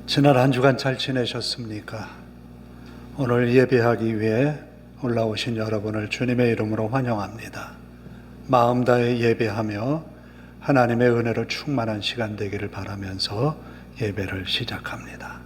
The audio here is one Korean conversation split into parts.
지난 한 주간 잘 지내셨습니까? 오늘 예배하기 위해 올라오신 여러분을 주님의 이름으로 환영합니다. 마음 다해 예배하며 하나님의 은혜로 충만한 시간 되기를 바라면서 예배를 시작합니다.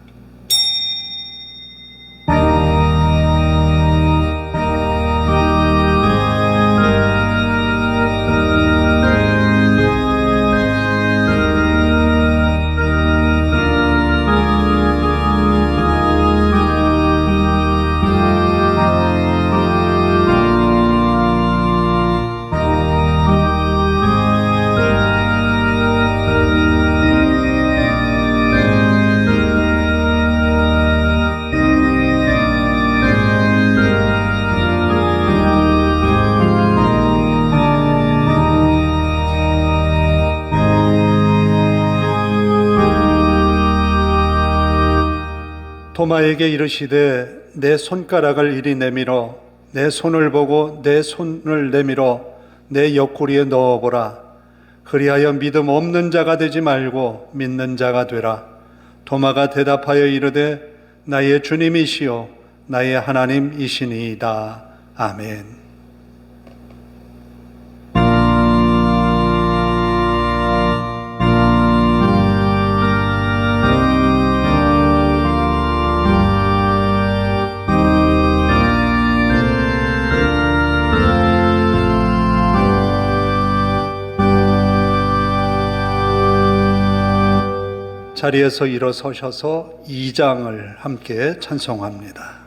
도마에게 이르시되 내 손가락을 이리 내밀어 내 손을 보고 내 손을 내밀어 내 옆구리에 넣어보라. 그리하여 믿음 없는 자가 되지 말고 믿는 자가 되라. 도마가 대답하여 이르되 나의 주님이시요 나의 하나님이시니이다. 아멘. 자리에서 일어서셔서 2장을 함께 찬송합니다.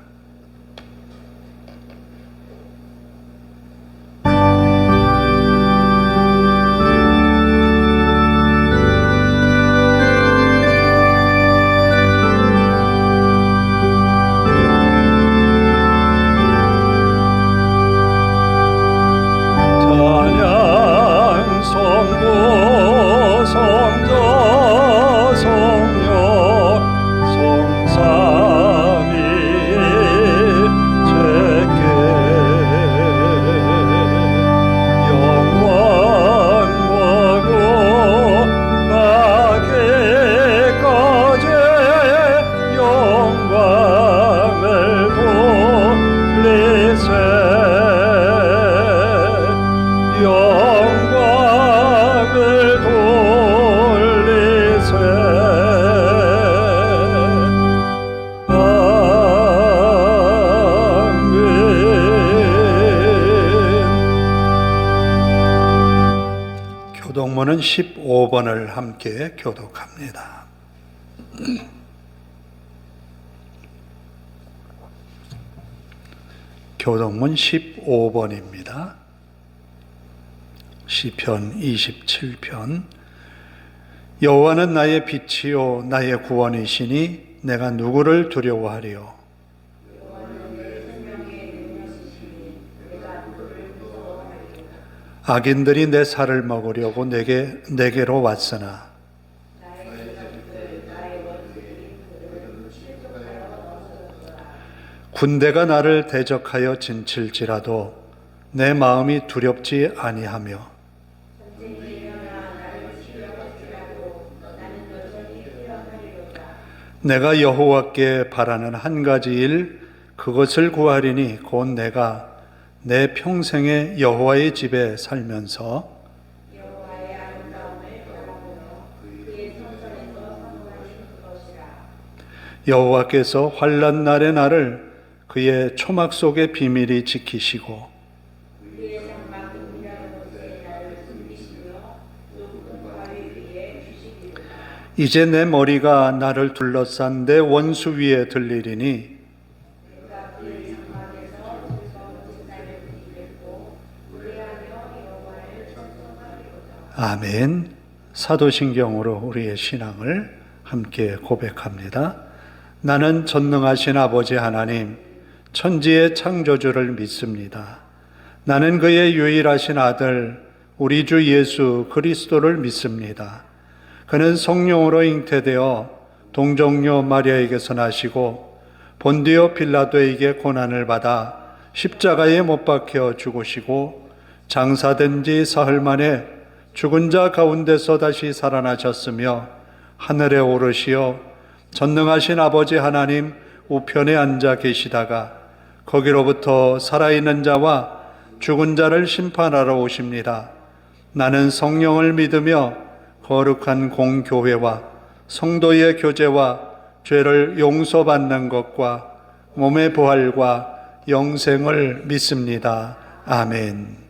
교동문은 15번을 함께 교독합니다. 교동문 15번입니다. 시편 27편. 여호와는 나의 빛이요 나의 구원이시니 내가 누구를 두려워하리요. 악인들이 내 살을 먹으려고 내게로 왔으나 군대가 나를 대적하여 진칠지라도 내 마음이 두렵지 아니하며 내가 여호와께 바라는 한 가지 일 그것을 구하리니 곧 내가 내 평생에 여호와의 집에 살면서 여호와께서 환난 날의 나를 그의 초막 속에 비밀히 지키시고 이제 내 머리가 나를 둘러싼 내 원수 위에 들리리니 아멘. 사도신경으로 우리의 신앙을 함께 고백합니다. 나는 전능하신 아버지 하나님, 천지의 창조주를 믿습니다. 나는 그의 유일하신 아들, 우리 주 예수 그리스도를 믿습니다. 그는 성령으로 잉태되어 동정녀 마리아에게서 나시고 본디오 빌라도에게 고난을 받아 십자가에 못 박혀 죽으시고 장사된 지 사흘 만에 죽은 자 가운데서 다시 살아나셨으며 하늘에 오르시어 전능하신 아버지 하나님 우편에 앉아 계시다가 거기로부터 살아있는 자와 죽은 자를 심판하러 오십니다. 나는 성령을 믿으며 거룩한 공교회와 성도의 교제와 죄를 용서받는 것과 몸의 부활과 영생을 믿습니다. 아멘.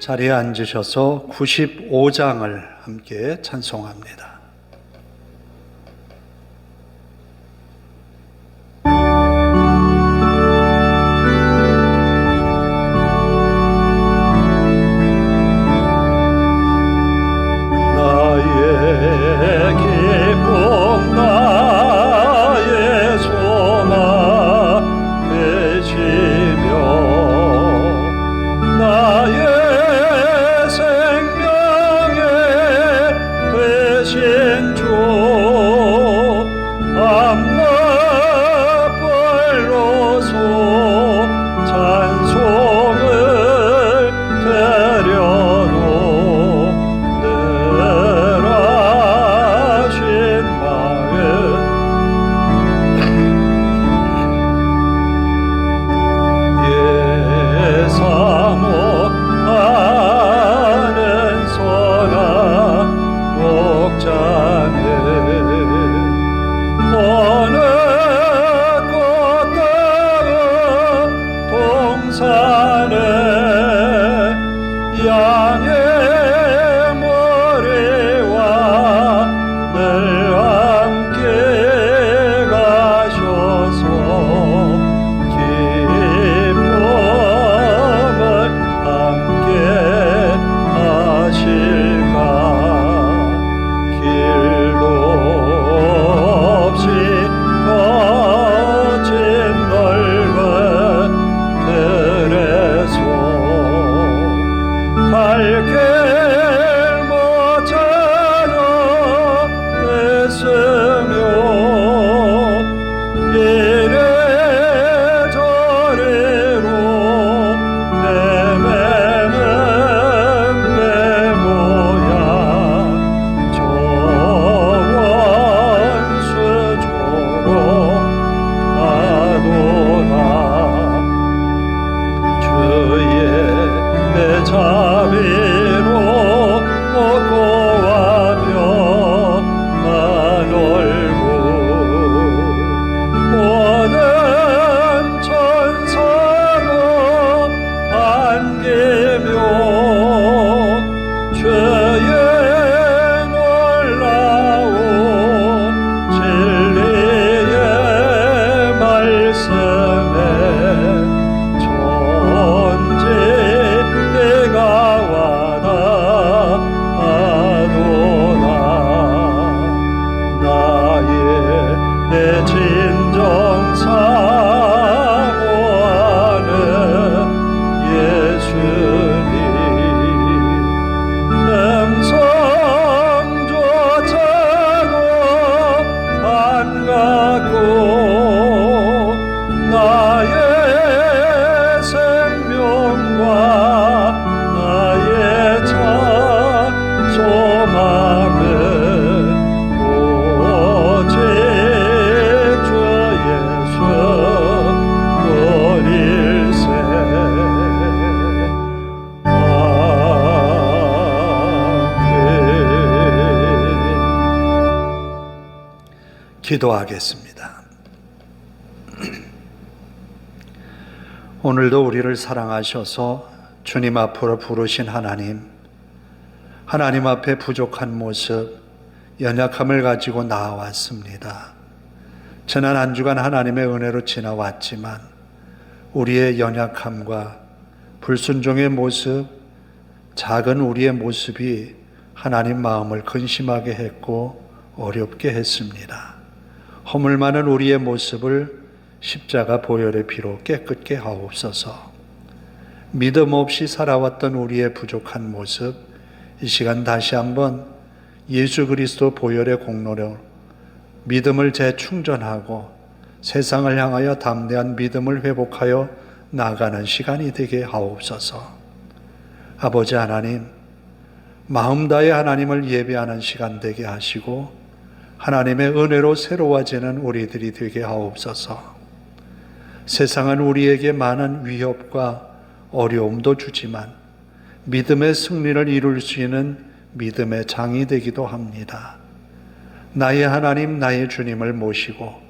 자리에 앉으셔서 95장을 함께 찬송합니다. 기도하겠습니다. 오늘도 우리를 사랑하셔서 주님 앞으로 부르신 하나님 앞에 부족한 모습, 연약함을 가지고 나아왔습니다. 지난 한 주간 하나님의 은혜로 지나왔지만 우리의 연약함과 불순종의 모습, 작은 우리의 모습이 하나님 마음을 근심하게 했고 어렵게 했습니다. 허물 많은 우리의 모습을 십자가 보혈의 피로 깨끗게 하옵소서. 믿음 없이 살아왔던 우리의 부족한 모습, 이 시간 다시 한번 예수 그리스도 보혈의 공로로 믿음을 재충전하고 세상을 향하여 담대한 믿음을 회복하여 나아가는 시간이 되게 하옵소서. 아버지 하나님, 마음 다해 하나님을 예배하는 시간 되게 하시고 하나님의 은혜로 새로워지는 우리들이 되게 하옵소서. 세상은 우리에게 많은 위협과 어려움도 주지만 믿음의 승리를 이룰 수 있는 믿음의 장이 되기도 합니다. 나의 하나님, 나의 주님을 모시고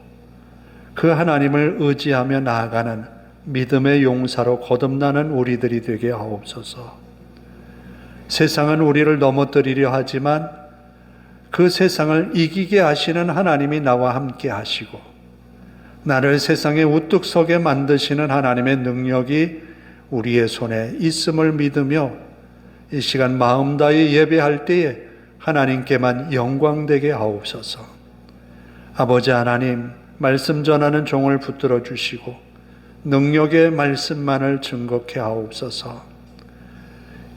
그 하나님을 의지하며 나아가는 믿음의 용사로 거듭나는 우리들이 되게 하옵소서. 세상은 우리를 넘어뜨리려 하지만 그 세상을 이기게 하시는 하나님이 나와 함께 하시고 나를 세상에 우뚝 서게 만드시는 하나님의 능력이 우리의 손에 있음을 믿으며 이 시간 마음 다해 예배할 때에 하나님께만 영광되게 하옵소서. 아버지 하나님, 말씀 전하는 종을 붙들어 주시고 능력의 말씀만을 증거케 하옵소서.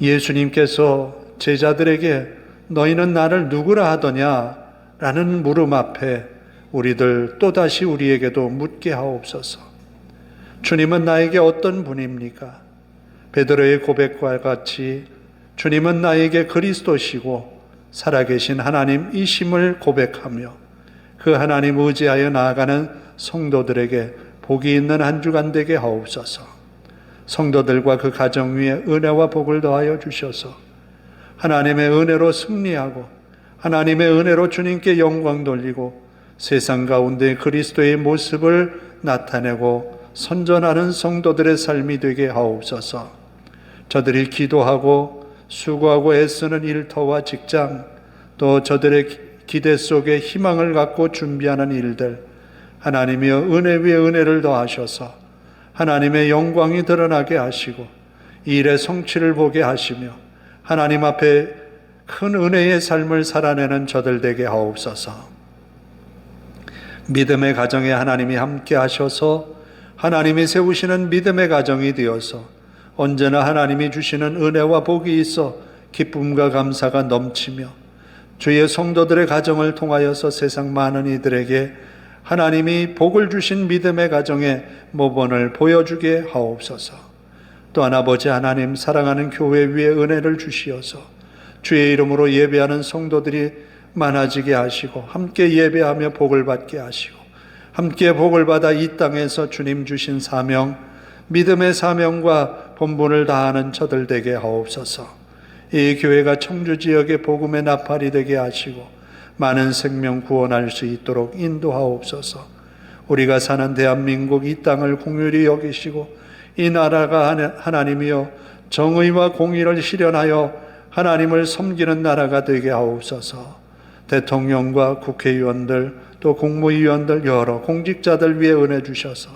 예수님께서 제자들에게 너희는 나를 누구라 하더냐? 라는 물음 앞에 우리들 또다시 우리에게도 묻게 하옵소서. 주님은 나에게 어떤 분입니까? 베드로의 고백과 같이 주님은 나에게 그리스도시고 살아계신 하나님이심을 고백하며 그 하나님 의지하여 나아가는 성도들에게 복이 있는 한 주간 되게 하옵소서. 성도들과 그 가정 위에 은혜와 복을 더하여 주셔서 하나님의 은혜로 승리하고 하나님의 은혜로 주님께 영광 돌리고 세상 가운데 그리스도의 모습을 나타내고 선전하는 성도들의 삶이 되게 하옵소서. 저들이 기도하고 수고하고 애쓰는 일터와 직장, 또 저들의 기대 속에 희망을 갖고 준비하는 일들, 하나님이여 은혜 위에 은혜를 더하셔서 하나님의 영광이 드러나게 하시고 일의 성취를 보게 하시며 하나님 앞에 큰 은혜의 삶을 살아내는 저들 되게 하옵소서. 믿음의 가정에 하나님이 함께 하셔서 하나님이 세우시는 믿음의 가정이 되어서 언제나 하나님이 주시는 은혜와 복이 있어 기쁨과 감사가 넘치며 주의 성도들의 가정을 통하여서 세상 많은 이들에게 하나님이 복을 주신 믿음의 가정의 모범을 보여주게 하옵소서. 또한 아버지 하나님, 사랑하는 교회 위에 은혜를 주시어서 주의 이름으로 예배하는 성도들이 많아지게 하시고 함께 예배하며 복을 받게 하시고 함께 복을 받아 이 땅에서 주님 주신 사명, 믿음의 사명과 본분을 다하는 저들 되게 하옵소서. 이 교회가 청주지역의 복음의 나팔이 되게 하시고 많은 생명 구원할 수 있도록 인도하옵소서. 우리가 사는 대한민국 이 땅을 긍휼히 여기시고 이 나라가 하나님이여 정의와 공의를 실현하여 하나님을 섬기는 나라가 되게 하옵소서. 대통령과 국회의원들 또 국무위원들 여러 공직자들 위해 은혜 주셔서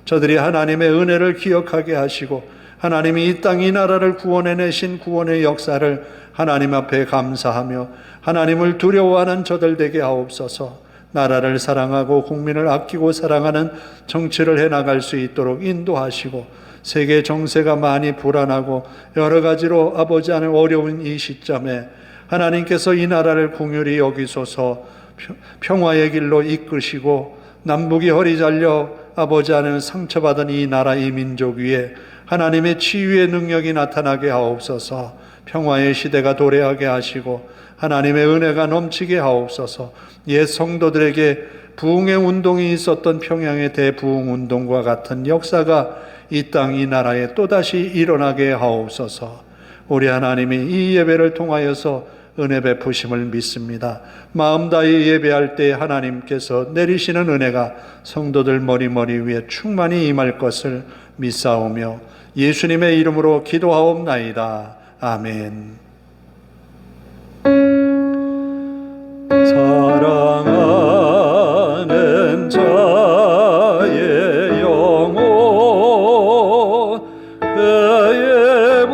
저들이 하나님의 은혜를 기억하게 하시고 하나님이 이 땅 이 나라를 구원해내신 구원의 역사를 하나님 앞에 감사하며 하나님을 두려워하는 저들 되게 하옵소서. 나라를 사랑하고 국민을 아끼고 사랑하는 정치를 해나갈 수 있도록 인도하시고 세계 정세가 많이 불안하고 여러 가지로 아버지 하나님 어려운 이 시점에 하나님께서 이 나라를 긍휼히 여기소서 평화의 길로 이끄시고 남북이 허리 잘려 아버지 하나님 상처받은 이 나라 이 민족 위에 하나님의 치유의 능력이 나타나게 하옵소서. 평화의 시대가 도래하게 하시고 하나님의 은혜가 넘치게 하옵소서. 옛 성도들에게 부흥의 운동이 있었던 평양의 대부흥 운동과 같은 역사가 이 땅 이 나라에 또다시 일어나게 하옵소서. 우리 하나님이 이 예배를 통하여서 은혜 베푸심을 믿습니다. 마음 다해 예배할 때 하나님께서 내리시는 은혜가 성도들 머리 위에 충만히 임할 것을 믿사오며 예수님의 이름으로 기도하옵나이다. 아멘. 사랑하는 자의 영혼 그의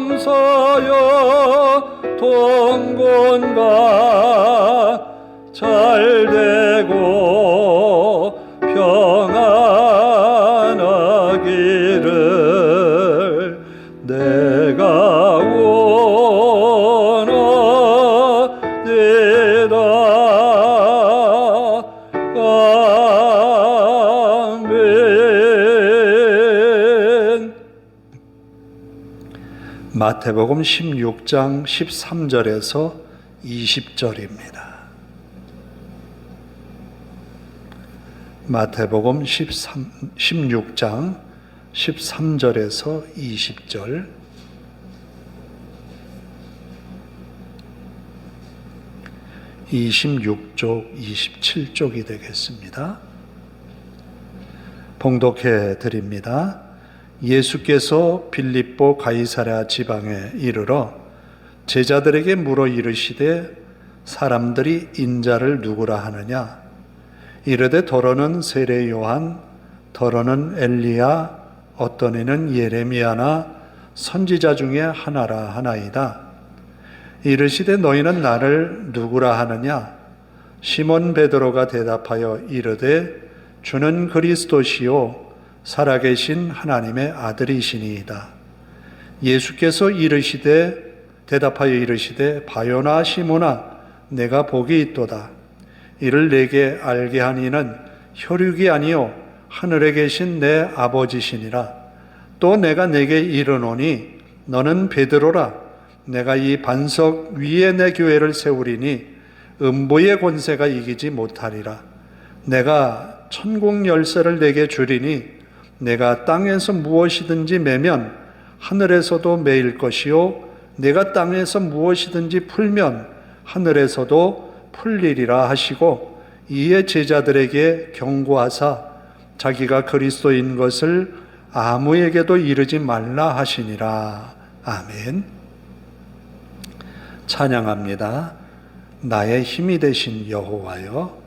범사여 동곤과 잘되고 평안하기를 내가 원하나이다. 마태복음 16장 13절에서 20절입니다. 마태복음 16장 13절에서 20절. (26쪽) (27쪽이) 되겠습니다. 봉독해 드립니다. 예수께서 빌립보 가이사랴 지방에 이르러 제자들에게 물어 이르시되 사람들이 인자를 누구라 하느냐? 이르되 더러는 세례 요한, 더러는 엘리야, 어떤 이는 예레미야나 선지자 중에 하나라 하나이다. 이르시되 너희는 나를 누구라 하느냐? 시몬 베드로가 대답하여 이르되 주는 그리스도시요 살아계신 하나님의 아들이시니이다. 예수께서 대답하여 이르시되 바요나 시몬아 내가 복이 있도다. 이를 내게 알게 한 이는 혈육이 아니요 하늘에 계신 내 아버지시니라. 또 내가 내게 이르노니 너는 베드로라. 내가 이 반석 위에 내 교회를 세우리니 음부의 권세가 이기지 못하리라. 내가 천국 열쇠를 내게 주리니 내가 땅에서 무엇이든지 매면 하늘에서도 매일 것이요 내가 땅에서 무엇이든지 풀면 하늘에서도 풀리리라 하시고 이에 제자들에게 경고하사 자기가 그리스도인 것을 아무에게도 이르지 말라 하시니라. 아멘. 찬양합니다. 나의 힘이 되신 여호와여.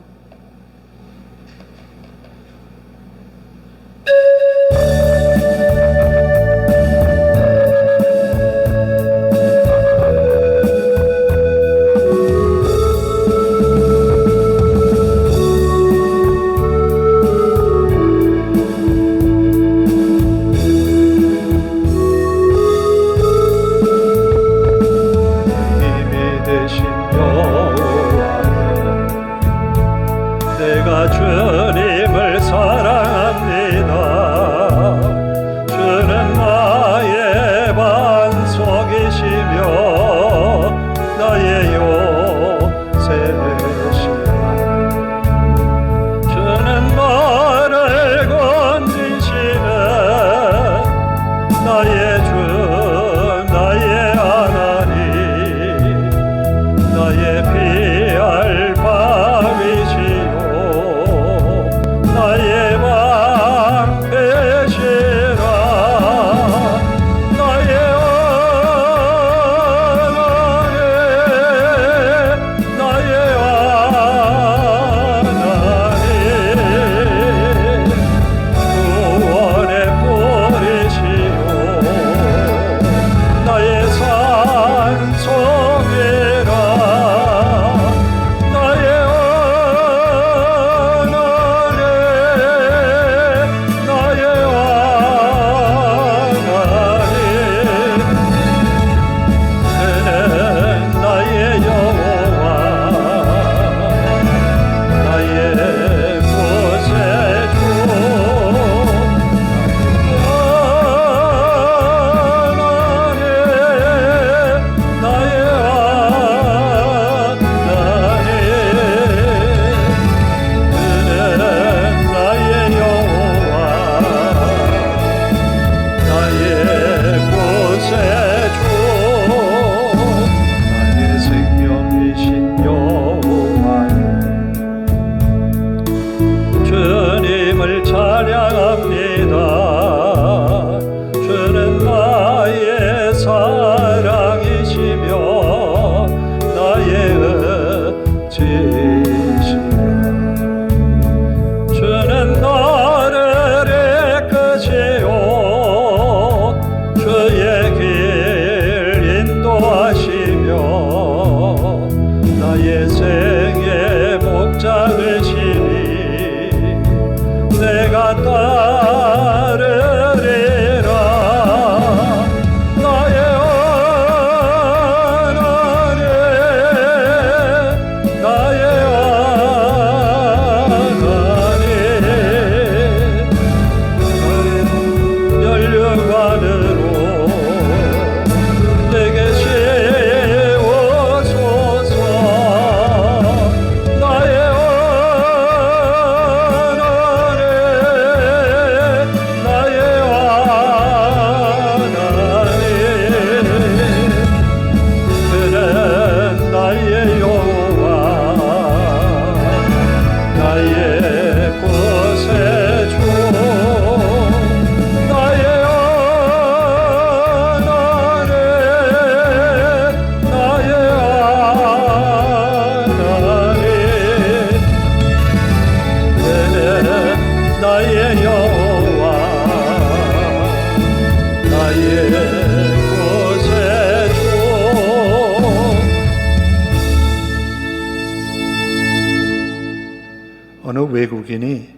외국인이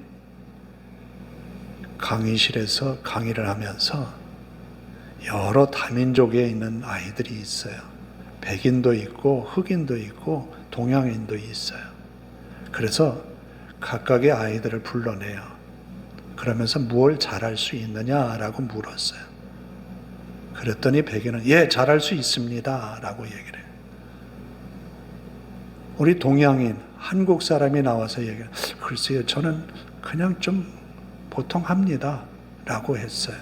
강의실에서 강의를 하면서 여러 다민족에 있는 아이들이 있어요. 백인도 있고 흑인도 있고 동양인도 있어요. 그래서 각각의 아이들을 불러내요. 그러면서 무엇을 잘할 수 있느냐라고 물었어요. 그랬더니 백인은 예, 잘할 수 있습니다 라고 얘기를 해요. 우리 동양인, 한국 사람이 나와서 얘기해요. 글쎄요, 저는 그냥 좀 보통 합니다 라고 했어요.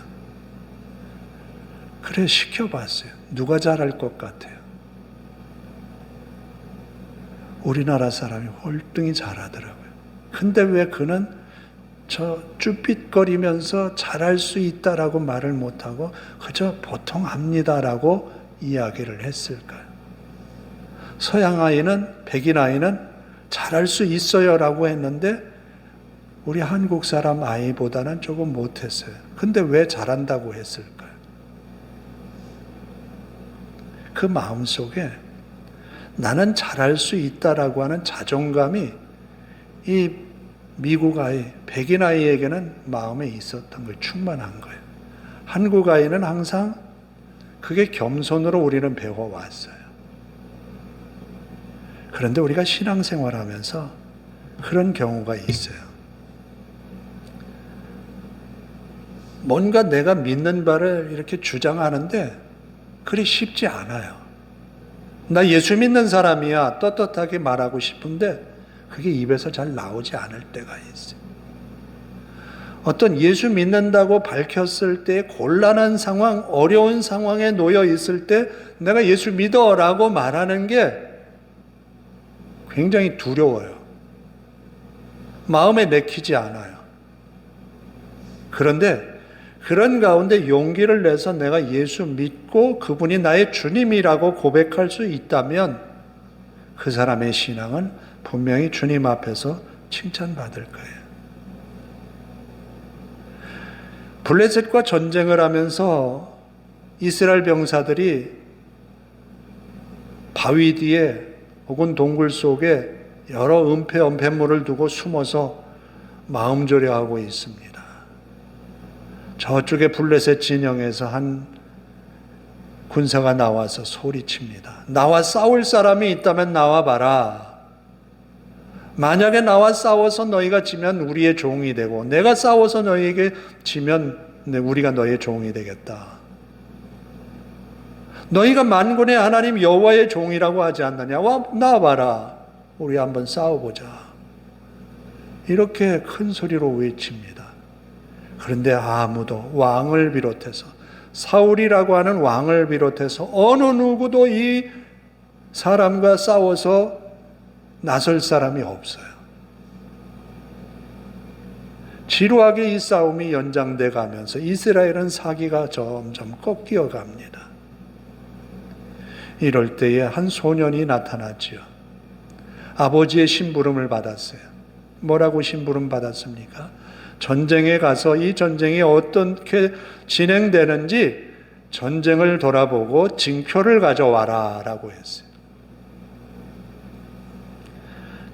그래, 시켜봤어요. 누가 잘할 것 같아요? 우리나라 사람이 홀등히 잘하더라고요. 근데 왜 그는 저 쭈삣거리면서 잘할 수 있다라고 말을 못하고 그저 보통 합니다라고 이야기를 했을까요? 서양 아이는, 백인 아이는 잘할 수 있어요라고 했는데 우리 한국 사람 아이보다는 조금 못했어요. 근데 왜 잘한다고 했을까요? 그 마음속에 나는 잘할 수 있다라고 하는 자존감이 이 미국 아이, 백인 아이에게는 마음에 있었던 거예요. 충만한 거예요. 한국 아이는 항상 그게 겸손으로 우리는 배워왔어요. 그런데 우리가 신앙생활하면서 그런 경우가 있어요. 뭔가 내가 믿는 바를 이렇게 주장하는데 그리 쉽지 않아요. 나 예수 믿는 사람이야 떳떳하게 말하고 싶은데 그게 입에서 잘 나오지 않을 때가 있어요. 어떤 예수 믿는다고 밝혔을 때 곤란한 상황, 어려운 상황에 놓여 있을 때 내가 예수 믿어라고 말하는 게 굉장히 두려워요. 마음에 내키지 않아요. 그런데 그런 가운데 용기를 내서 내가 예수 믿고 그분이 나의 주님이라고 고백할 수 있다면 그 사람의 신앙은 분명히 주님 앞에서 칭찬받을 거예요. 블레셋과 전쟁을 하면서 이스라엘 병사들이 바위 뒤에 혹은 동굴 속에 여러 은폐 언폐물을 두고 숨어서 마음 졸여하고 있습니다. 저쪽에 블레셋 진영에서 한 군사가 나와서 소리칩니다. 나와 싸울 사람이 있다면 나와봐라. 만약에 나와 싸워서 너희가 지면 우리의 종이 되고 내가 싸워서 너희에게 지면 우리가 너희의 종이 되겠다. 너희가 만군의 하나님 여호와의 종이라고 하지 않느냐? 나와봐라. 우리 한번 싸워보자. 이렇게 큰 소리로 외칩니다. 그런데 아무도 왕을 비롯해서 사울이라고 하는 왕을 비롯해서 어느 누구도 이 사람과 싸워서 나설 사람이 없어요. 지루하게 이 싸움이 연장돼 가면서 이스라엘은 사기가 점점 꺾여 갑니다. 이럴 때에 한 소년이 나타났지요. 아버지의 심부름을 받았어요. 뭐라고 심부름 받았습니까? 전쟁에 가서 이 전쟁이 어떻게 진행되는지 전쟁을 돌아보고 징표를 가져와라 라고 했어요.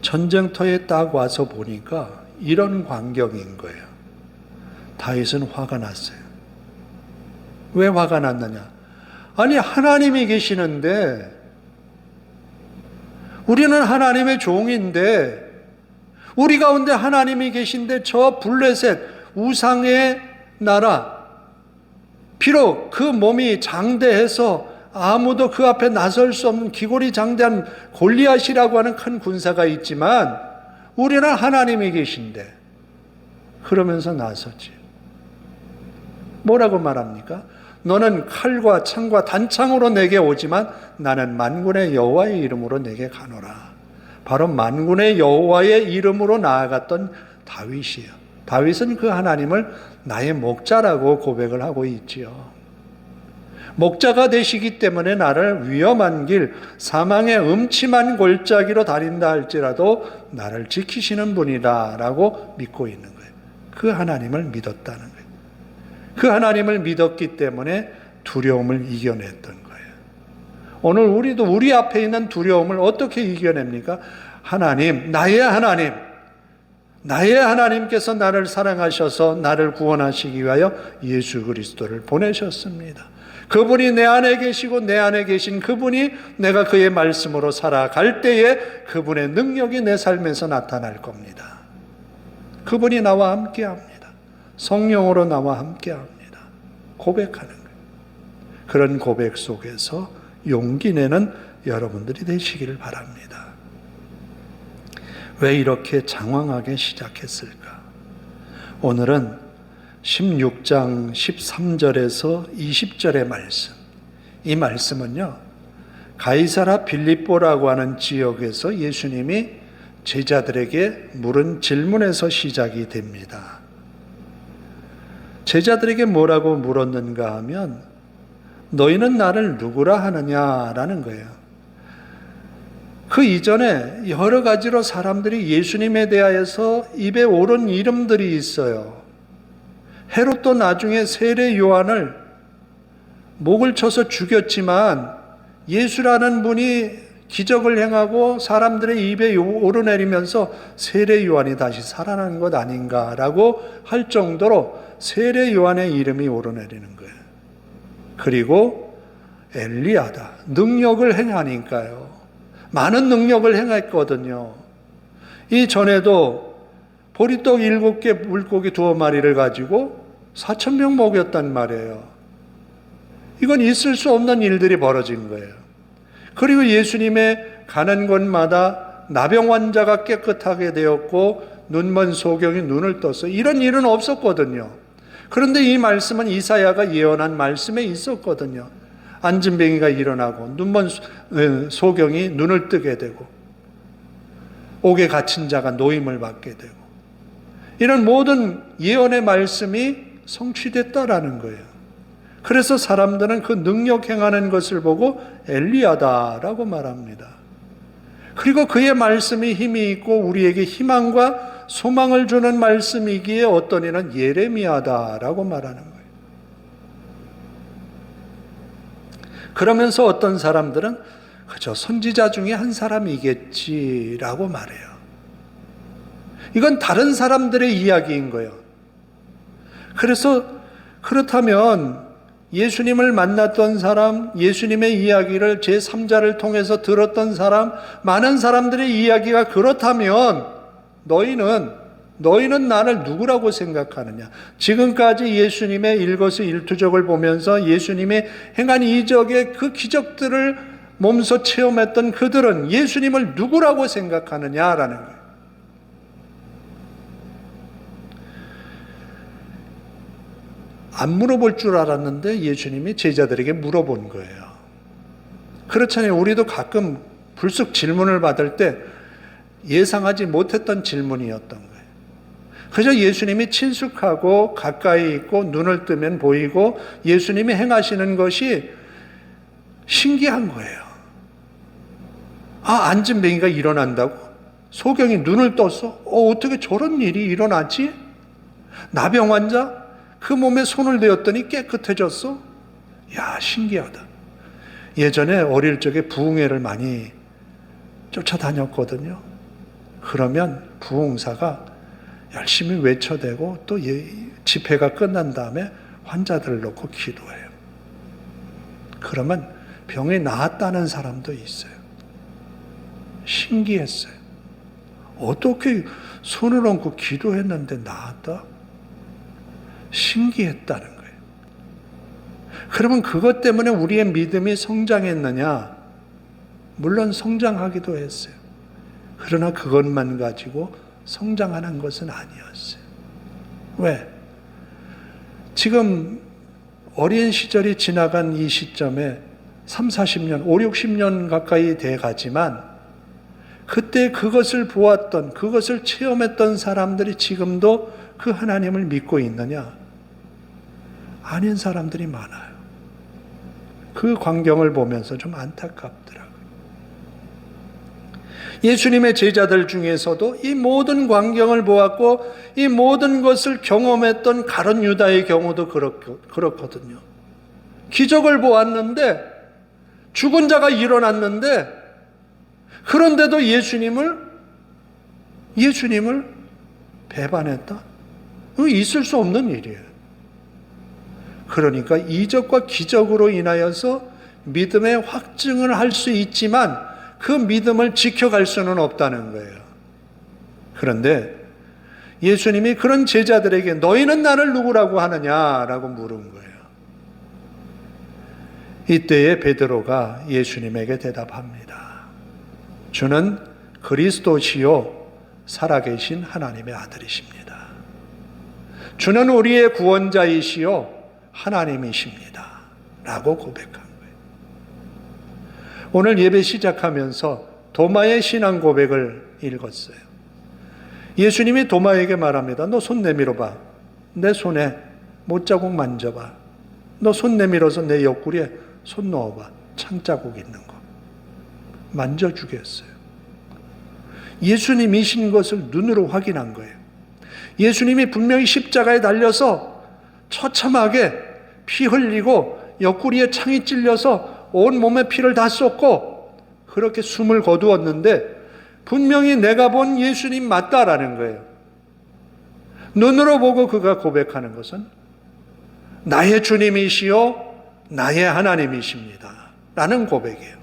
전쟁터에 딱 와서 보니까 이런 광경인 거예요. 다윗은 화가 났어요. 왜 화가 났느냐? 아니, 하나님이 계시는데, 우리는 하나님의 종인데, 우리 가운데 하나님이 계신데 저 블레셋 우상의 나라, 비록 그 몸이 장대해서 아무도 그 앞에 나설 수 없는 기골이 장대한 골리앗이라고 하는 큰 군사가 있지만 우리는 하나님이 계신데, 그러면서 나섰지. 뭐라고 말합니까? 너는 칼과 창과 단창으로 내게 오지만 나는 만군의 여호와의 이름으로 내게 가노라. 바로 만군의 여호와의 이름으로 나아갔던 다윗이에요. 다윗은 그 하나님을 나의 목자라고 고백을 하고 있지요. 목자가 되시기 때문에 나를 위험한 길, 사망의 음침한 골짜기로 다닌다 할지라도 나를 지키시는 분이다 라고 믿고 있는 거예요. 그 하나님을 믿었다는 거예요. 그 하나님을 믿었기 때문에 두려움을 이겨냈던 거예요. 오늘 우리도 우리 앞에 있는 두려움을 어떻게 이겨냅니까? 하나님, 나의 하나님, 나의 하나님께서 나를 사랑하셔서 나를 구원하시기 위하여 예수 그리스도를 보내셨습니다. 그분이 내 안에 계시고 내 안에 계신 그분이 내가 그의 말씀으로 살아갈 때에 그분의 능력이 내 삶에서 나타날 겁니다. 그분이 나와 함께 합니다. 성령으로 나와 함께 합니다. 고백하는 거예요. 그런 고백 속에서 용기 내는 여러분들이 되시기를 바랍니다. 왜 이렇게 장황하게 시작했을까? 오늘은 16장 13절에서 20절의 말씀, 이 말씀은요, 가이사라 빌립보라고 하는 지역에서 예수님이 제자들에게 물은 질문에서 시작이 됩니다. 제자들에게 뭐라고 물었는가 하면 너희는 나를 누구라 하느냐라는 거예요. 그 이전에 여러 가지로 사람들이 예수님에 대하여서 입에 오른 이름들이 있어요. 헤롯도 나중에 세례 요한을 목을 쳐서 죽였지만 예수라는 분이 기적을 행하고 사람들의 입에 오르내리면서 세례 요한이 다시 살아난 것 아닌가라고 할 정도로 세례 요한의 이름이 오르내리는 거예요. 그리고 엘리야다. 능력을 행하니까요. 많은 능력을 행했거든요. 이 전에도 보리떡 7개 물고기 2마리를 가지고 4,000명 먹였단 말이에요. 이건 있을 수 없는 일들이 벌어진 거예요. 그리고 예수님의 가는 곳마다 나병 환자가 깨끗하게 되었고 눈먼 소경이 눈을 떴어요. 이런 일은 없었거든요. 그런데 이 말씀은 이사야가 예언한 말씀에 있었거든요. 안진뱅이가 일어나고 눈먼 소경이 눈을 뜨게 되고 옥에 갇힌 자가 노임을 받게 되고 이런 모든 예언의 말씀이 성취됐다라는 거예요. 그래서 사람들은 그 능력 행하는 것을 보고 엘리야다라고 말합니다. 그리고 그의 말씀이 힘이 있고 우리에게 희망과 소망을 주는 말씀이기에 어떤 이는 예레미야다라고 말하는 거예요. 그러면서 어떤 사람들은 그저 선지자 중에 한 사람이겠지라고 말해요. 이건 다른 사람들의 이야기인 거예요. 그래서 그렇다면 예수님을 만났던 사람, 예수님의 이야기를 제3자를 통해서 들었던 사람, 많은 사람들의 이야기가 그렇다면 너희는 나를 누구라고 생각하느냐? 지금까지 예수님의 일거수일투족을 보면서 예수님이 행한 이적의 그 기적들을 몸소 체험했던 그들은 예수님을 누구라고 생각하느냐라는 거예요. 안 물어볼 줄 알았는데 예수님이 제자들에게 물어본 거예요. 그렇잖아요. 우리도 가끔 불쑥 질문을 받을 때 예상하지 못했던 질문이었던 거예요. 그저 예수님이 친숙하고 가까이 있고 눈을 뜨면 보이고 예수님이 행하시는 것이 신기한 거예요. 아, 안진뱅이가 일어난다고? 소경이 눈을 떴어? 어떻게 저런 일이 일어났지? 나병 환자? 그 몸에 손을 대었더니 깨끗해졌어? 야, 신기하다. 예전에 어릴 적에 부흥회를 많이 쫓아다녔거든요. 그러면 부흥사가 열심히 외쳐대고 또 집회가 끝난 다음에 환자들을 놓고 기도해요. 그러면 병이 나았다는 사람도 있어요. 신기했어요. 어떻게 손을 얹고 기도했는데 나았다? 신기했다는 거예요. 그러면 그것 때문에 우리의 믿음이 성장했느냐? 물론 성장하기도 했어요. 그러나 그것만 가지고 성장하는 것은 아니었어요. 왜? 지금 어린 시절이 지나간 이 시점에 30, 40년, 50, 60년 가까이 돼 가지만 그때 그것을 보았던, 그것을 체험했던 사람들이 지금도 그 하나님을 믿고 있느냐? 아닌 사람들이 많아요. 그 광경을 보면서 좀 안타깝더라고요. 예수님의 제자들 중에서도 이 모든 광경을 보았고 이 모든 것을 경험했던 가룟 유다의 경우도 그렇거든요. 기적을 보았는데 죽은 자가 일어났는데 그런데도 예수님을 배반했다? 그거 있을 수 없는 일이에요. 그러니까 이적과 기적으로 인하여서 믿음의 확증을 할 수 있지만 그 믿음을 지켜갈 수는 없다는 거예요. 그런데 예수님이 그런 제자들에게 너희는 나를 누구라고 하느냐라고 물은 거예요. 이때에 베드로가 예수님에게 대답합니다. 주는 그리스도시요 살아계신 하나님의 아들이십니다. 주는 우리의 구원자이시요 하나님이십니다. 라고 고백한 거예요. 오늘 예배 시작하면서 도마의 신앙 고백을 읽었어요. 예수님이 도마에게 말합니다. 너 손 내밀어 봐. 내 손에 못자국 만져봐. 너 손 내밀어서 내 옆구리에 손 넣어봐. 창자국 있는 거. 만져주겠어요. 예수님이신 것을 눈으로 확인한 거예요. 예수님이 분명히 십자가에 달려서 처참하게 피 흘리고 옆구리에 창이 찔려서 온 몸에 피를 다 쏟고 그렇게 숨을 거두었는데 분명히 내가 본 예수님 맞다라는 거예요. 눈으로 보고 그가 고백하는 것은 나의 주님이시요 나의 하나님이십니다 라는 고백이에요.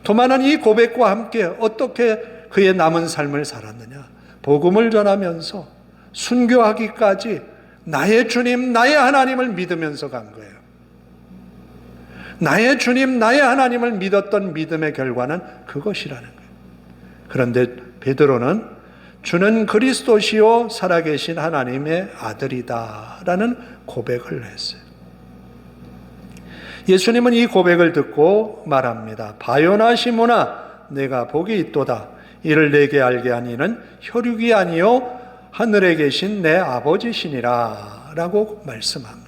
도마는 이 고백과 함께 어떻게 그의 남은 삶을 살았느냐, 복음을 전하면서 순교하기까지 나의 주님 나의 하나님을 믿으면서 간 거예요. 나의 주님 나의 하나님을 믿었던 믿음의 결과는 그것이라는 거예요. 그런데 베드로는 주는 그리스도시요 살아계신 하나님의 아들이다 라는 고백을 했어요. 예수님은 이 고백을 듣고 말합니다. 바요나 시몬아 내가 복이 있도다. 이를 내게 알게 한 이는 혈육이 아니요 하늘에 계신 내 아버지시니라 라고 말씀합니다.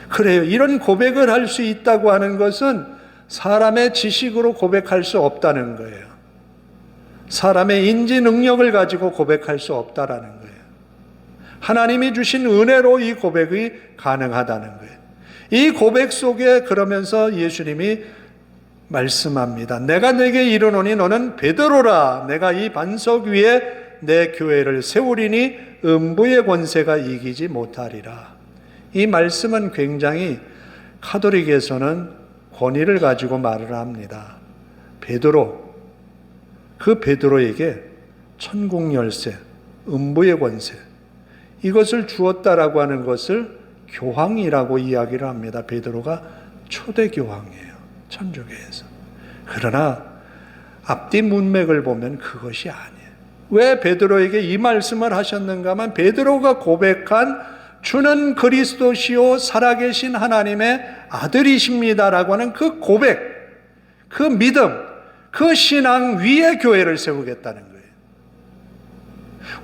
그래요. 이런 고백을 할 수 있다고 하는 것은 사람의 지식으로 고백할 수 없다는 거예요. 사람의 인지 능력을 가지고 고백할 수 없다라는 거예요. 하나님이 주신 은혜로 이 고백이 가능하다는 거예요. 이 고백 속에 그러면서 예수님이 말씀합니다. 내가 내게 이르노니 너는 베드로라. 내가 이 반석 위에 내 교회를 세우리니 음부의 권세가 이기지 못하리라. 이 말씀은 굉장히 카톨릭에서는 권위를 가지고 말을 합니다. 베드로, 그 베드로에게 천국 열쇠, 음부의 권세, 이것을 주었다라고 하는 것을 교황이라고 이야기를 합니다. 베드로가 초대 교황이에요. 천주교에서. 그러나 앞뒤 문맥을 보면 그것이 아니에요. 왜 베드로에게 이 말씀을 하셨는가 하면 베드로가 고백한 주는 그리스도시요 살아계신 하나님의 아들이십니다라고 하는 그 고백, 그 믿음, 그 신앙 위에 교회를 세우겠다는 거예요.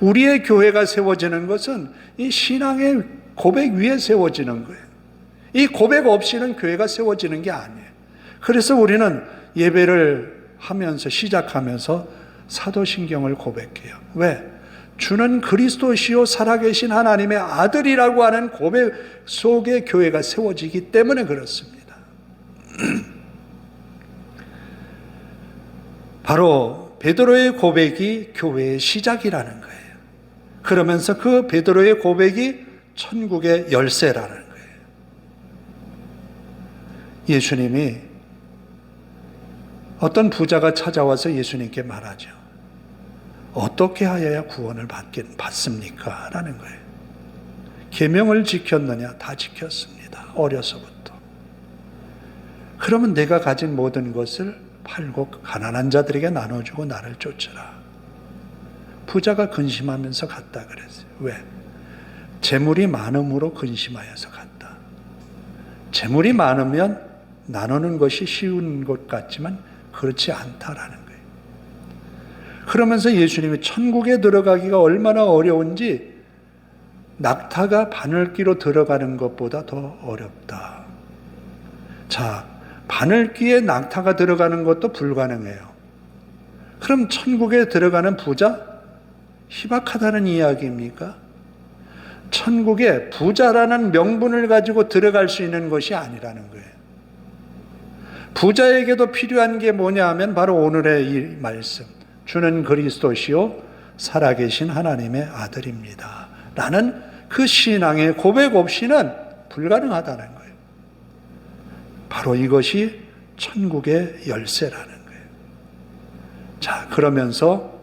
우리의 교회가 세워지는 것은 이 신앙의 고백 위에 세워지는 거예요. 이 고백 없이는 교회가 세워지는 게 아니에요. 그래서 우리는 예배를 하면서 시작하면서 사도신경을 고백해요. 왜? 주는 그리스도시요 살아계신 하나님의 아들이라고 하는 고백 속에 교회가 세워지기 때문에 그렇습니다. 바로 베드로의 고백이 교회의 시작이라는 거예요. 그러면서 그 베드로의 고백이 천국의 열쇠라는 거예요. 예수님이 어떤 부자가 찾아와서 예수님께 말하죠. 어떻게 하여야 구원을 받습니까? 라는 거예요. 계명을 지켰느냐? 다 지켰습니다. 어려서부터. 그러면 내가 가진 모든 것을 팔고 가난한 자들에게 나눠주고 나를 쫓으라. 부자가 근심하면서 갔다 그랬어요. 왜? 재물이 많음으로 근심하여서 갔다. 재물이 많으면 나누는 것이 쉬운 것 같지만 그렇지 않다라는 거예요. 그러면서 예수님이 천국에 들어가기가 얼마나 어려운지 낙타가 바늘귀로 들어가는 것보다 더 어렵다. 자, 바늘귀에 낙타가 들어가는 것도 불가능해요. 그럼 천국에 들어가는 부자? 희박하다는 이야기입니까? 천국에 부자라는 명분을 가지고 들어갈 수 있는 것이 아니라는 거예요. 부자에게도 필요한 게 뭐냐 하면 바로 오늘의 이 말씀. 주는 그리스도시요 살아계신 하나님의 아들입니다. 라는 그 신앙의 고백 없이는 불가능하다는 거예요. 바로 이것이 천국의 열쇠라는 거예요. 자, 그러면서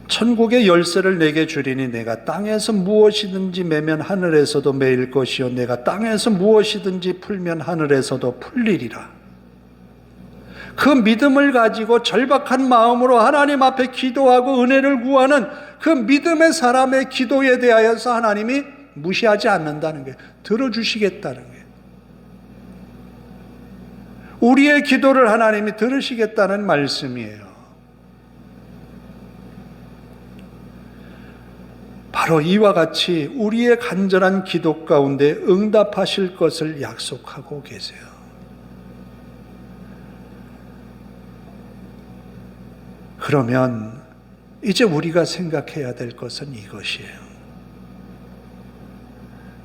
천국의 열쇠를 내게 주리니 내가 땅에서 무엇이든지 매면 하늘에서도 매일 것이요 내가 땅에서 무엇이든지 풀면 하늘에서도 풀리리라. 그 믿음을 가지고 절박한 마음으로 하나님 앞에 기도하고 은혜를 구하는 그 믿음의 사람의 기도에 대하여서 하나님이 무시하지 않는다는 거예요. 들어주시겠다는 거예요. 우리의 기도를 하나님이 들으시겠다는 말씀이에요. 바로 이와 같이 우리의 간절한 기도 가운데 응답하실 것을 약속하고 계세요. 그러면 이제 우리가 생각해야 될 것은 이것이에요.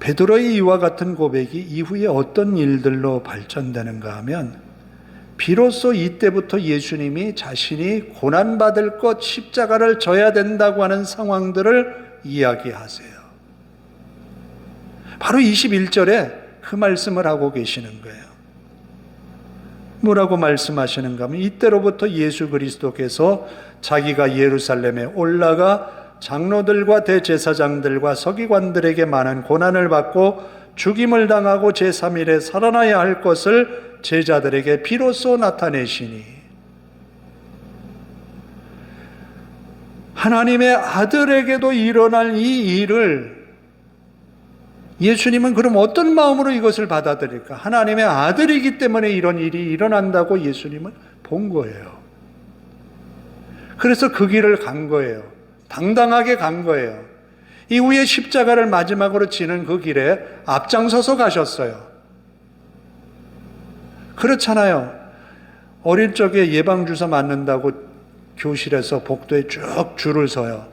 베드로의 이와 같은 고백이 이후에 어떤 일들로 발전되는가 하면 비로소 이때부터 예수님이 자신이 고난받을 것, 십자가를 져야 된다고 하는 상황들을 이야기하세요. 바로 21절에 그 말씀을 하고 계시는 거예요. 뭐라고 말씀하시는가 하면 이때로부터 예수 그리스도께서 자기가 예루살렘에 올라가 장로들과 대제사장들과 서기관들에게 많은 고난을 받고 죽임을 당하고 제3일에 살아나야 할 것을 제자들에게 비로소 나타내시니 하나님의 아들에게도 일어날 이 일을 예수님은 그럼 어떤 마음으로 이것을 받아들일까? 하나님의 아들이기 때문에 이런 일이 일어난다고 예수님은 본 거예요. 그래서 그 길을 간 거예요. 당당하게 간 거예요. 이후에 십자가를 마지막으로 지는 그 길에 앞장서서 가셨어요. 그렇잖아요. 어릴 적에 예방주사 맞는다고 교실에서 복도에 쭉 줄을 서요.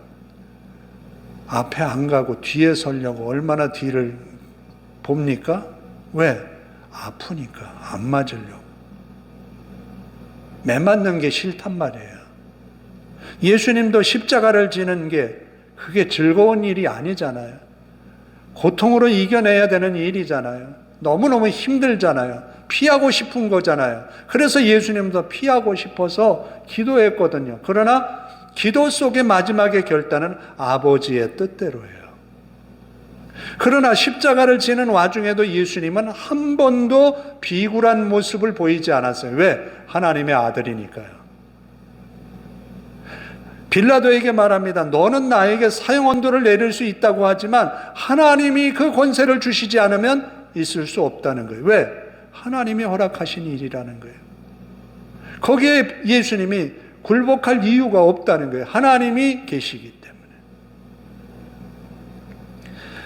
앞에 안 가고 뒤에 서려고 얼마나 뒤를 봅니까? 왜? 아프니까 안 맞으려고. 매 맞는 게 싫단 말이에요. 예수님도 십자가를 지는 게 그게 즐거운 일이 아니잖아요. 고통으로 이겨내야 되는 일이잖아요. 너무너무 힘들잖아요. 피하고 싶은 거잖아요. 그래서 예수님도 피하고 싶어서 기도했거든요. 그러나 기도 속의 마지막의 결단은 아버지의 뜻대로예요. 그러나 십자가를 지는 와중에도 예수님은 한 번도 비굴한 모습을 보이지 않았어요. 왜? 하나님의 아들이니까요. 빌라도에게 말합니다. 너는 나에게 사형언도를 내릴 수 있다고 하지만 하나님이 그 권세를 주시지 않으면 있을 수 없다는 거예요. 왜? 하나님이 허락하신 일이라는 거예요. 거기에 예수님이 굴복할 이유가 없다는 거예요. 하나님이 계시기 때문에.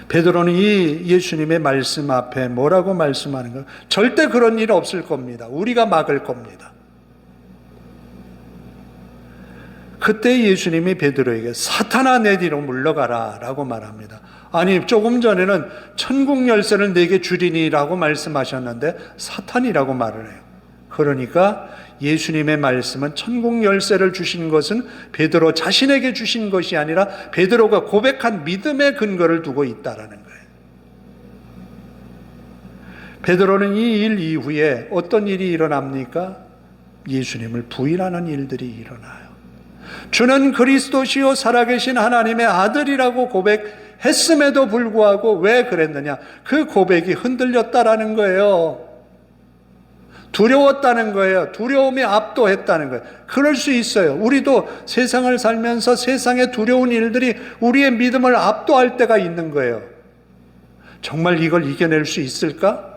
베드로는 이 예수님의 말씀 앞에 뭐라고 말씀하는가? 절대 그런 일 없을 겁니다. 우리가 막을 겁니다. 그때 예수님이 베드로에게 사탄아 내 뒤로 물러가라 라고 말합니다. 아니 조금 전에는 천국 열쇠를 내게 주리니 라고 말씀하셨는데 사탄이라고 말을 해요. 그러니까 예수님의 말씀은 천국 열쇠를 주신 것은 베드로 자신에게 주신 것이 아니라 베드로가 고백한 믿음의 근거를 두고 있다라는 거예요. 베드로는 이 일 이후에 어떤 일이 일어납니까? 예수님을 부인하는 일들이 일어나요. 주는 그리스도시요 살아계신 하나님의 아들이라고 고백했음에도 불구하고 왜 그랬느냐? 그 고백이 흔들렸다라는 거예요. 두려웠다는 거예요. 두려움이 압도했다는 거예요. 그럴 수 있어요. 우리도 세상을 살면서 세상의 두려운 일들이 우리의 믿음을 압도할 때가 있는 거예요. 정말 이걸 이겨낼 수 있을까?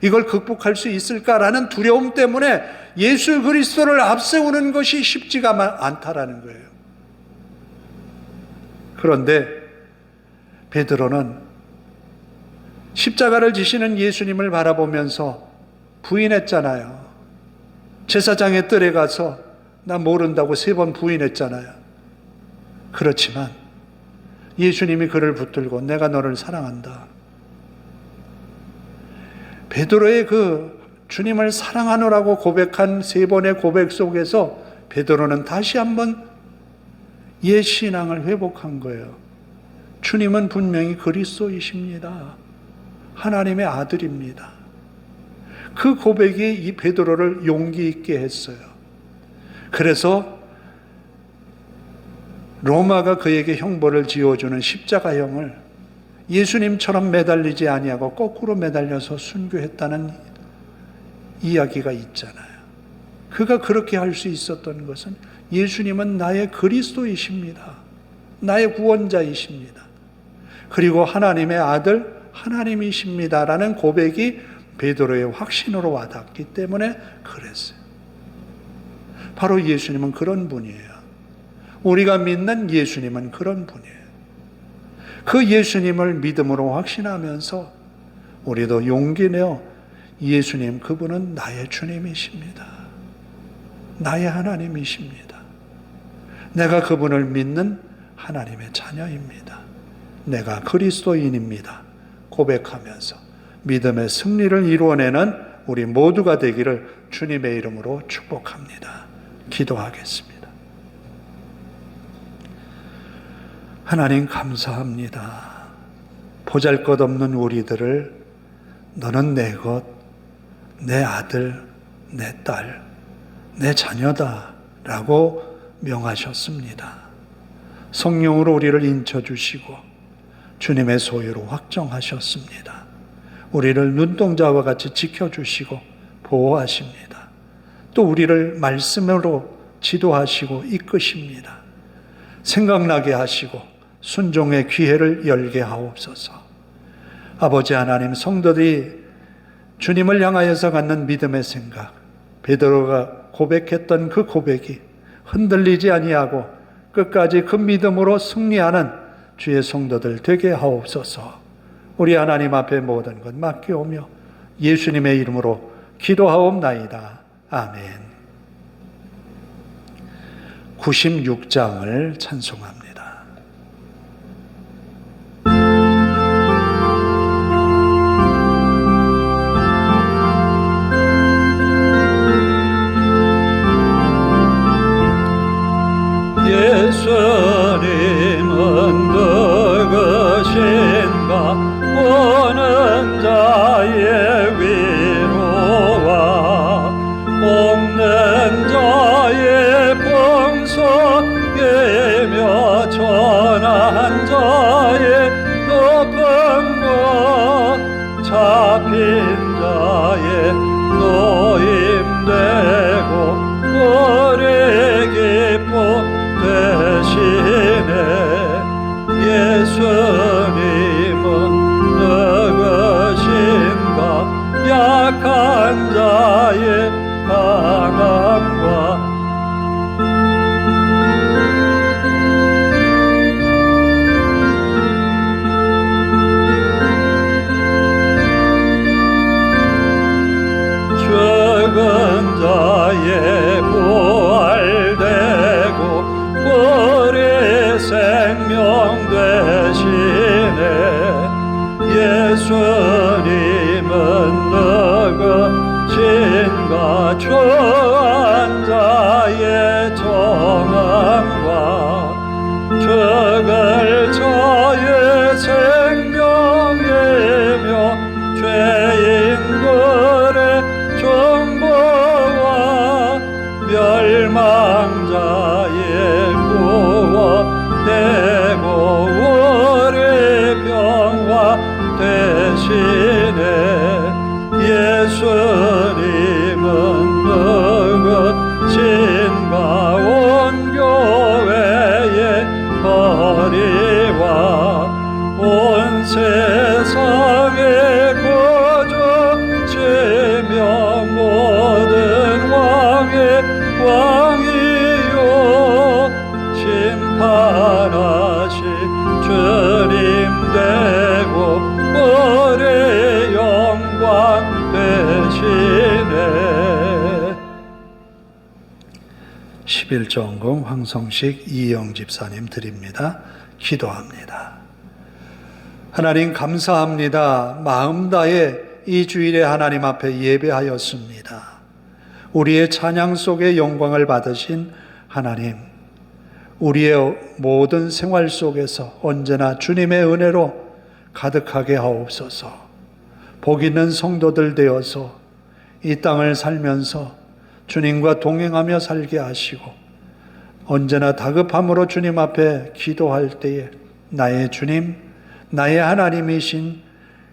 이걸 극복할 수 있을까라는 두려움 때문에 예수 그리스도를 앞세우는 것이 쉽지가 않다라는 거예요. 그런데 베드로는 십자가를 지시는 예수님을 바라보면서 부인했잖아요. 제사장의 뜰에 가서 나 모른다고 3번 부인했잖아요. 그렇지만 예수님이 그를 붙들고 내가 너를 사랑한다. 베드로의 그 주님을 사랑하노라고 고백한 3번의 고백 속에서 베드로는 다시 한번 옛 신앙을 회복한 거예요. 주님은 분명히 그리스도이십니다. 하나님의 아들입니다. 그 고백이 이 베드로를 용기 있게 했어요. 그래서 로마가 그에게 형벌을 지어주는 십자가형을 예수님처럼 매달리지 아니하고 거꾸로 매달려서 순교했다는 이야기가 있잖아요. 그가 그렇게 할 수 있었던 것은 예수님은 나의 그리스도이십니다. 나의 구원자이십니다. 그리고 하나님의 아들 하나님이십니다라는 고백이 베드로의 확신으로 와닿기 때문에 그랬어요. 바로 예수님은 그런 분이에요. 우리가 믿는 예수님은 그런 분이에요. 그 예수님을 믿음으로 확신하면서 우리도 용기 내어 예수님, 그분은 나의 주님이십니다. 나의 하나님이십니다. 내가 그분을 믿는 하나님의 자녀입니다. 내가 그리스도인입니다. 고백하면서 믿음의 승리를 이루어내는 우리 모두가 되기를 주님의 이름으로 축복합니다. 기도하겠습니다. 하나님 감사합니다. 보잘것없는 우리들을 너는 내 것, 내 아들, 내 딸, 내 자녀다 라고 명하셨습니다. 성령으로 우리를 인쳐주시고 주님의 소유로 확정하셨습니다. 우리를 눈동자와 같이 지켜주시고 보호하십니다. 또 우리를 말씀으로 지도하시고 이끄십니다. 생각나게 하시고 순종의 기회를 열게 하옵소서. 아버지 하나님, 성도들이 주님을 향하여서 갖는 믿음의 생각, 베드로가 고백했던 그 고백이 흔들리지 아니하고 끝까지 그 믿음으로 승리하는 주의 성도들 되게 하옵소서. 우리 하나님 앞에 모든 것 맡기오며 예수님의 이름으로 기도하옵나이다. 아멘. 96장을 찬송합니다. 예수님은 누구신가? 오는 자의 위로와 옥는 자의 봉사이며 전한 자의 높음과 잡힌 자의 노임되고 오래 기뻐 대신에 예수님은 누구신가? 약한 자의 강함과 죽은 자의 부활되고 우리 생명 되시네. 예수님은 누구신가? 주한 자의 정함과 죽을 자의 생명이며 죄인들의 정보와 멸망자의 구원되고 우리 병화 대신에 예수님은 누구신가? 온 교회의 거리와 온 세상의 구주시며 모든 왕의 왕이요 심판하시 주님 되고 우리 영광 되시네. 11전공 황성식 이영 집사님 드립니다. 기도합니다. 하나님 감사합니다. 마음 다해 이 주일에 하나님 앞에 예배하였습니다. 우리의 찬양 속에 영광을 받으신 하나님, 우리의 모든 생활 속에서 언제나 주님의 은혜로 가득하게 하옵소서. 복 있는 성도들 되어서 이 땅을 살면서 주님과 동행하며 살게 하시고, 언제나 다급함으로 주님 앞에 기도할 때에 나의 주님, 나의 하나님이신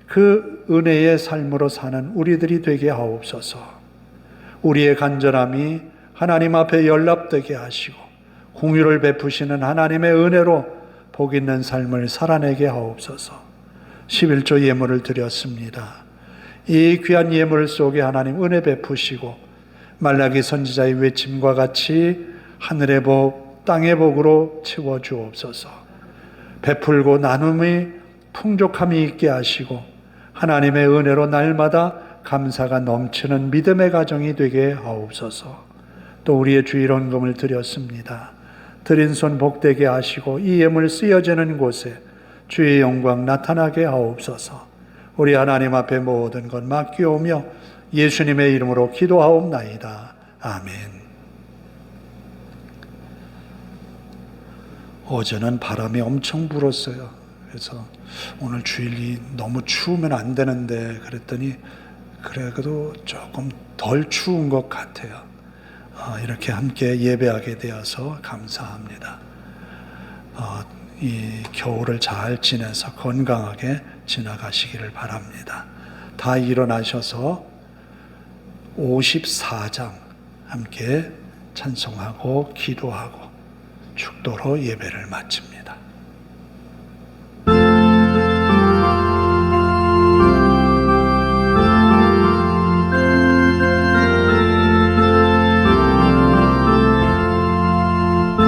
그 은혜의 삶으로 사는 우리들이 되게 하옵소서. 우리의 간절함이 하나님 앞에 연락되게 하시고 공유를 베푸시는 하나님의 은혜로 복 있는 삶을 살아내게 하옵소서. 11조 예물을 드렸습니다. 이 귀한 예물 속에 하나님 은혜 베푸시고 말라기 선지자의 외침과 같이 하늘의 복, 땅의 복으로 채워주옵소서. 베풀고 나눔이 풍족함이 있게 하시고 하나님의 은혜로 날마다 감사가 넘치는 믿음의 가정이 되게 하옵소서. 또 우리의 주일원금을 드렸습니다. 드린 손 복되게 하시고 이 예물 쓰여지는 곳에 주의 영광 나타나게 하옵소서. 우리 하나님 앞에 모든 것 맡기오며 예수님의 이름으로 기도하옵나이다. 아멘. 어제는 바람이 엄청 불었어요. 그래서 오늘 주일이 너무 추우면 안 되는데 그랬더니 그래도 조금 덜 추운 것 같아요. 이렇게 함께 예배하게 되어서 감사합니다. 이 겨울을 잘 지내서 건강하게 지나가시기를 바랍니다. 다 일어나셔서 54장 함께 찬송하고 기도하고 축도로 예배를 마칩니다.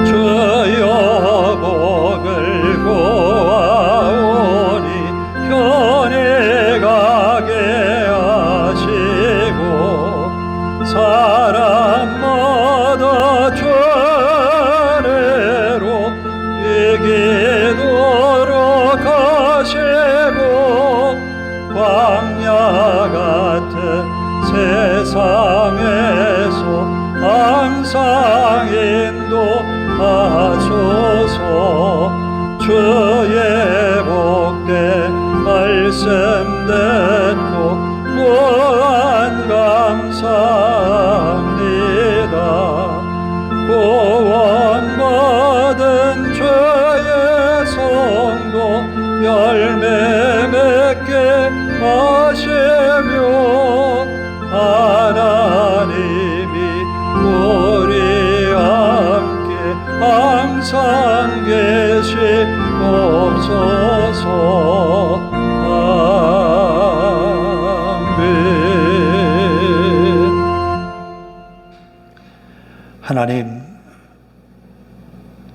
주여 복을 구하오니 편히 가게 하시고 사람마다 주 은혜로 이기도록 하시고 광야 같은 세상에서 항상 인도하소서. 주의 복된 말씀 듣고 무한 감사합니다. 구원받은 주의 성도 열매 맺게 하시며 하나님이 우리 함께 항상 계시옵소서. 아멘. 하나님,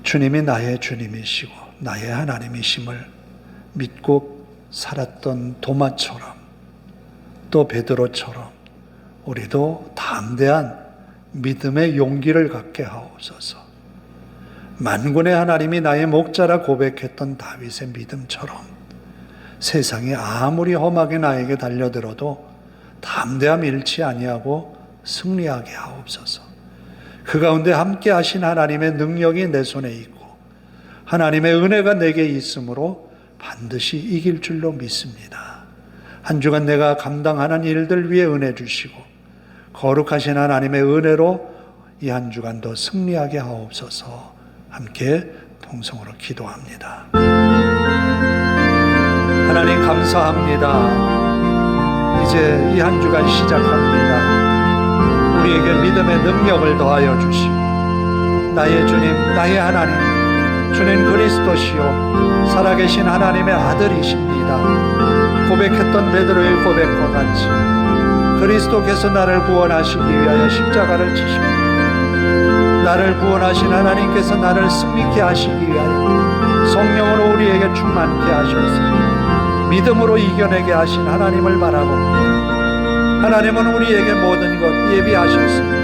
주님이 나의 주님이시고 나의 하나님이심을 믿고 살았던 도마처럼 또 베드로처럼 우리도 담대한 믿음의 용기를 갖게 하옵소서. 만군의 하나님이 나의 목자라 고백했던 다윗의 믿음처럼 세상이 아무리 험하게 나에게 달려들어도 담대함 잃지 아니하고 승리하게 하옵소서. 그 가운데 함께 하신 하나님의 능력이 내 손에 있고 하나님의 은혜가 내게 있으므로 반드시 이길 줄로 믿습니다. 한 주간 내가 감당하는 일들 위에 은혜 주시고 거룩하신 하나님의 은혜로 이 한 주간도 승리하게 하옵소서. 함께 통성으로 기도합니다. 하나님 감사합니다. 이제 이 한 주간 시작합니다. 우리에게 믿음의 능력을 더하여 주시고 나의 주님, 나의 하나님, 주는 그리스도시요 살아계신 하나님의 아들이십니다. 고백했던 베드로의 고백과 같이 그리스도께서 나를 구원하시기 위하여 십자가를 지시고 나를 구원하신 하나님께서 나를 승리케 하시기 위하여 성령으로 우리에게 충만케 하셔서 믿음으로 이겨내게 하신 하나님을 바라봅니다. 하나님은 우리에게 모든 것 예비하셨습니다.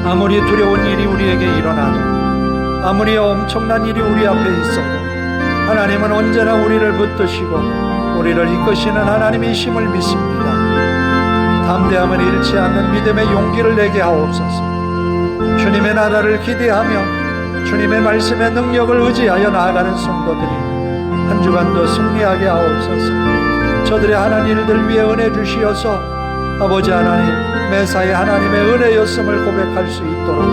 아무리 두려운 일이 우리에게 일어나도 아무리 엄청난 일이 우리 앞에 있어도 하나님은 언제나 우리를 붙드시고 우리를 이끄시는 하나님이심을 믿습니다. 담대함을 잃지 않는 믿음의 용기를 내게 하옵소서. 주님의 나라를 기대하며 주님의 말씀의 능력을 의지하여 나아가는 성도들이 한 주간도 승리하게 하옵소서. 저들의 하나님 일들 위해 은혜 주시어서 아버지 하나님, 매사에 하나님의 은혜였음을 고백할 수 있도록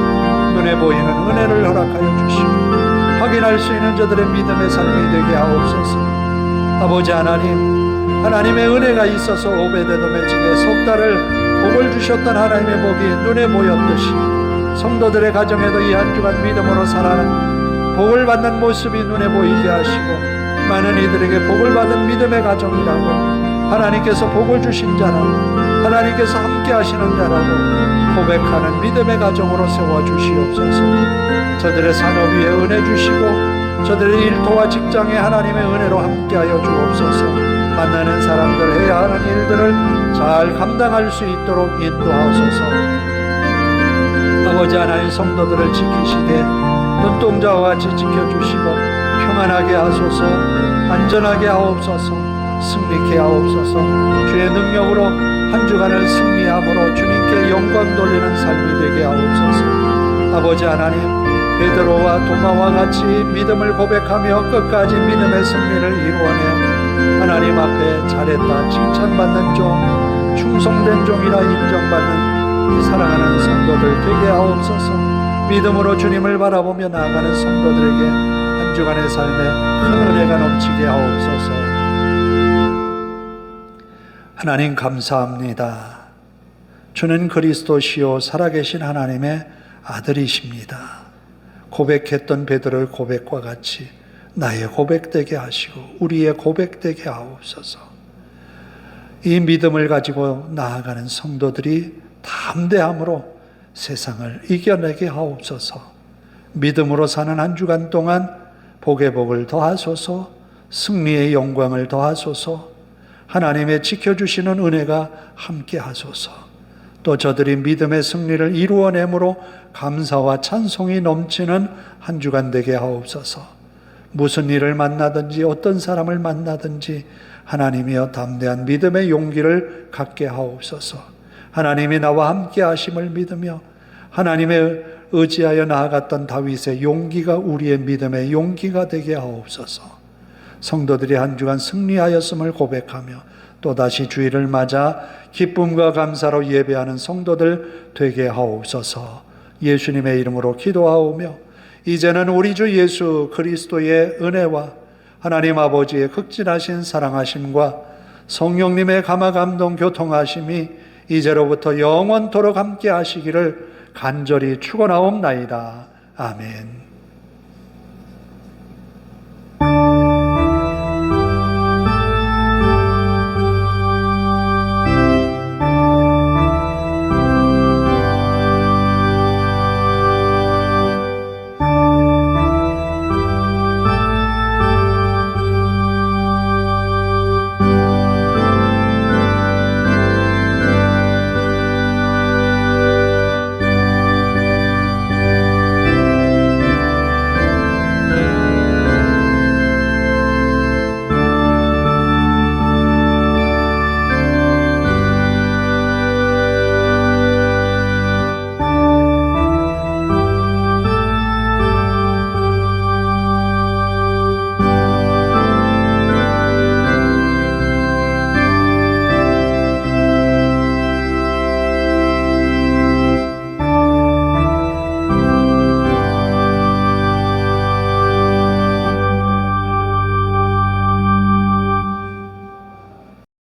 눈에 보이는 은혜를 허락하여 주시고 확인할 수 있는 저들의 믿음의 삶이 되게 하옵소서. 아버지 하나님, 하나님의 은혜가 있어서 오베데돔의 집에 석 달을 복을 주셨던 하나님의 복이 눈에 보였듯이 성도들의 가정에도 이 한 주간 믿음으로 살아가는 복을 받는 모습이 눈에 보이게 하시고 많은 이들에게 복을 받은 믿음의 가정이라고, 하나님께서 복을 주신 자라고, 하나님께서 함께 하시는 자라고 고백하는 믿음의 가정으로 세워주시옵소서. 저들의 산업 위에 은혜 주시고 저들의 일터와 직장에 하나님의 은혜로 함께하여 주옵소서. 만나는 사람들 해야 하는 일들을 잘 감당할 수 있도록 인도하옵소서. 아버지 하나님, 성도들을 지키시되 눈동자와 같이 지켜주시고 평안하게 하소서. 안전하게 하옵소서. 승리케 하옵소서. 주의 능력으로 한 주간을 승리함으로 주님께 영광 돌리는 삶이 되게 하옵소서. 아버지 하나님, 베드로와 도마와 같이 믿음을 고백하며 끝까지 믿음의 승리를 이루어내어 하나님 앞에 잘했다 칭찬받는 종, 충성된 종이라 인정받는 이 사랑하는 성도들 되게 하옵소서. 믿음으로 주님을 바라보며 나아가는 성도들에게 한 주간의 삶에 큰 은혜가 넘치게 하옵소서. 하나님 감사합니다. 주는 그리스도시요 살아계신 하나님의 아들이십니다. 고백했던 베드로의 고백과 같이 나의 고백되게 하시고 우리의 고백되게 하옵소서. 이 믿음을 가지고 나아가는 성도들이 담대함으로 세상을 이겨내게 하옵소서. 믿음으로 사는 한 주간 동안 복의 복을 더하소서. 승리의 영광을 더하소서. 하나님의 지켜주시는 은혜가 함께 하소서. 또 저들이 믿음의 승리를 이루어내므로 감사와 찬송이 넘치는 한 주간 되게 하옵소서. 무슨 일을 만나든지 어떤 사람을 만나든지 하나님이여 담대한 믿음의 용기를 갖게 하옵소서. 하나님이 나와 함께 하심을 믿으며 하나님의 의지하여 나아갔던 다윗의 용기가 우리의 믿음의 용기가 되게 하옵소서. 성도들이 한 주간 승리하였음을 고백하며 또다시 주일을 맞아 기쁨과 감사로 예배하는 성도들 되게 하옵소서. 예수님의 이름으로 기도하오며 이제는 우리 주 예수 그리스도의 은혜와 하나님 아버지의 극진하신 사랑하심과 성령님의 감화 감동 교통하심이 이제로부터 영원토록 함께 하시기를 간절히 축원하옵나이다. 아멘.